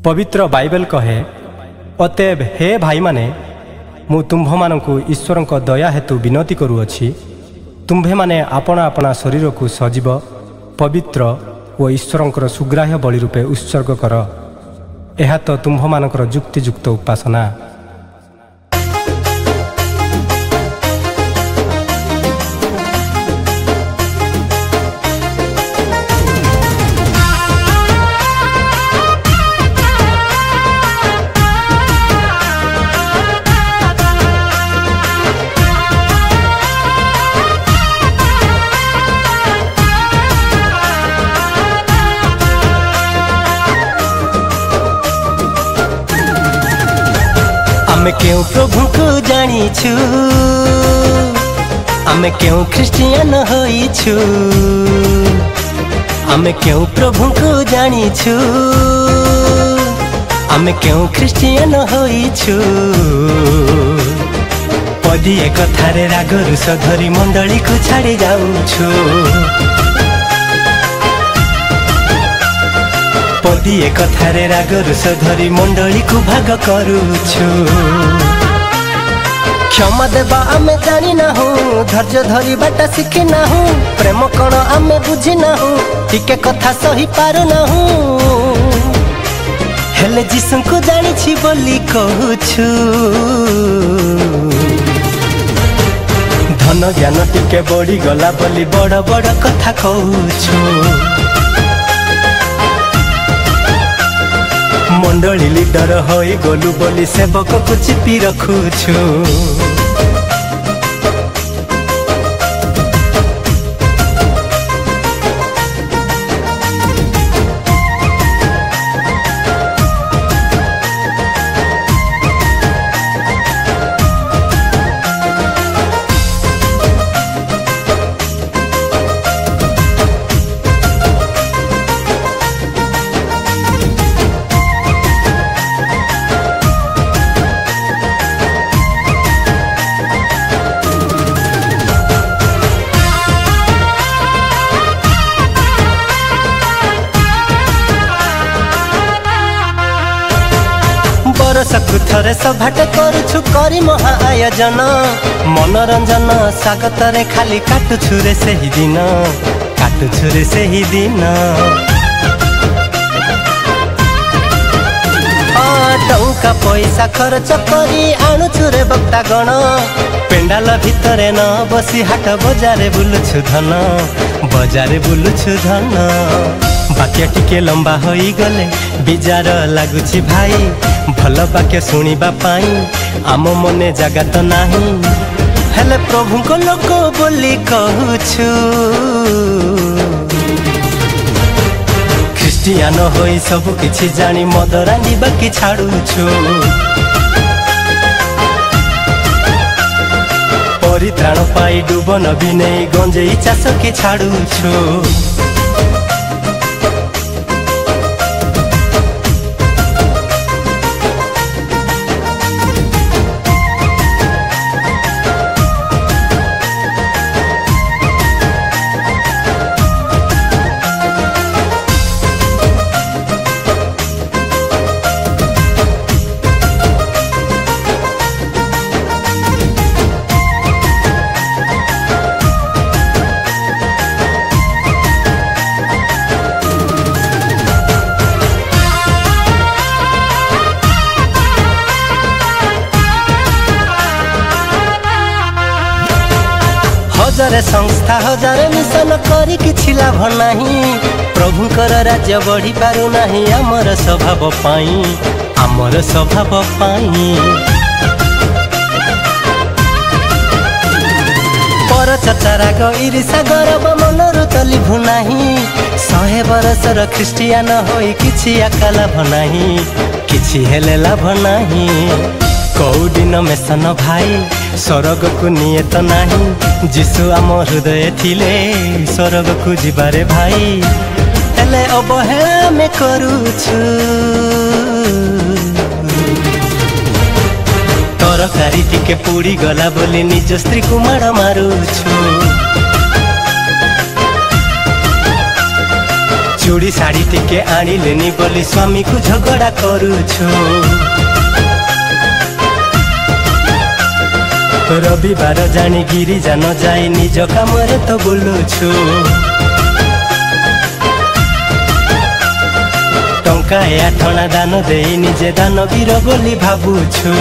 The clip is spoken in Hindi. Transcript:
पवित्र बाइबल कहे, अतएव हे भाई माने मु तुम्भ मानकु ईश्वर दया हेतु विनती करुअछि, तुम्भे माने आपना आपना शरीर को सजीव पवित्र और ईश्वर सुग्राह्य बलि रूपे उत्सर्ग कर। यह तो तुम्भ मानकर जुक्तियुक्त उपासना। आमे क्यों प्रभु को जानिछु, आमे क्यों ख्रिस्टियन होइछु, आमे क्यों प्रभु को जानिछु, आमे क्यों ख्रिस्टियन होइछु। पदिए कथारे राग रुष धरी मंडली को छाड़ी जाउछु, पदिए कथारे राग रुष धरी मंडली को भाग करुछु। क्षमा देवा आमे जानी नाहु, धैर्य धरी बाटा शिखी नाहु, प्रेम कण आमे बुझी नाहु, टिके कथा सही पारु नाहु। हेले जीसु को जानिछि बोली कहूछु, धन ज्ञान टिके बढ़ी गला बोली बड़ बड़ कथा कहूछु। मंडली लीडर होई गलु बोली सेवक को चिपी रखुछु। बरसकु थरे सभाटे करुछु करी महा आयोजन, मनोरंजन स्वागत रे खाली काटुछु रे सही दिन, काटुछु रे सही दिन। टंका पैसा खर्च करी आणुछु रे बक्ता गण, पेंडाल भितरे न बसी हाट बजारे बुलुछु धन, बजारे बुलुछु धन। बाक्य टिके लंबा होई गले बिजार लागुछि भाई, भल बाक्य सुनिबा पाई आम मने जागा तो नाही। हेले प्रभु को लोक बोली कहूछु, ख्रिस्टियान होई सब किछि जानी मद रांधिबा कि छाड़ुछु। परित्राण पाई डुबन भी नहीं गंजेई चाष कि छाड़ुछु। हजारे संस्था हजारे मिशन करी किछि लाभ नाही, प्रभुकर राज्य बढ़ी पारु नाही आमर स्वभाव पाई, आमर स्वभाव पाई। पर चर्चा राग ईर्षा गौरव मनरु तली भुनाही, 100 बरसर ख्रिस्टियान होई किछि आका लाभ नाही, किछि हेले लाभ नाही। कौदिन मेसन भाई स्वर्ग को निये तो नाही, जीसु आम हृदय थिले स्वर्ग को जिबारे भाई। हेले अवहेला में करुछु, तरकारी टिके पुड़ी गला बोली निज स्त्री को माड़ मारुछु। चूड़ी शाढ़ी टिके आनिलेनी बोली स्वामी को झगड़ा करुछु। रविवार जानी गिरिजा न जाई निज काम तो बुलुछु। टंका 8 दान दे निजे दानवीर बोली भाबुछु।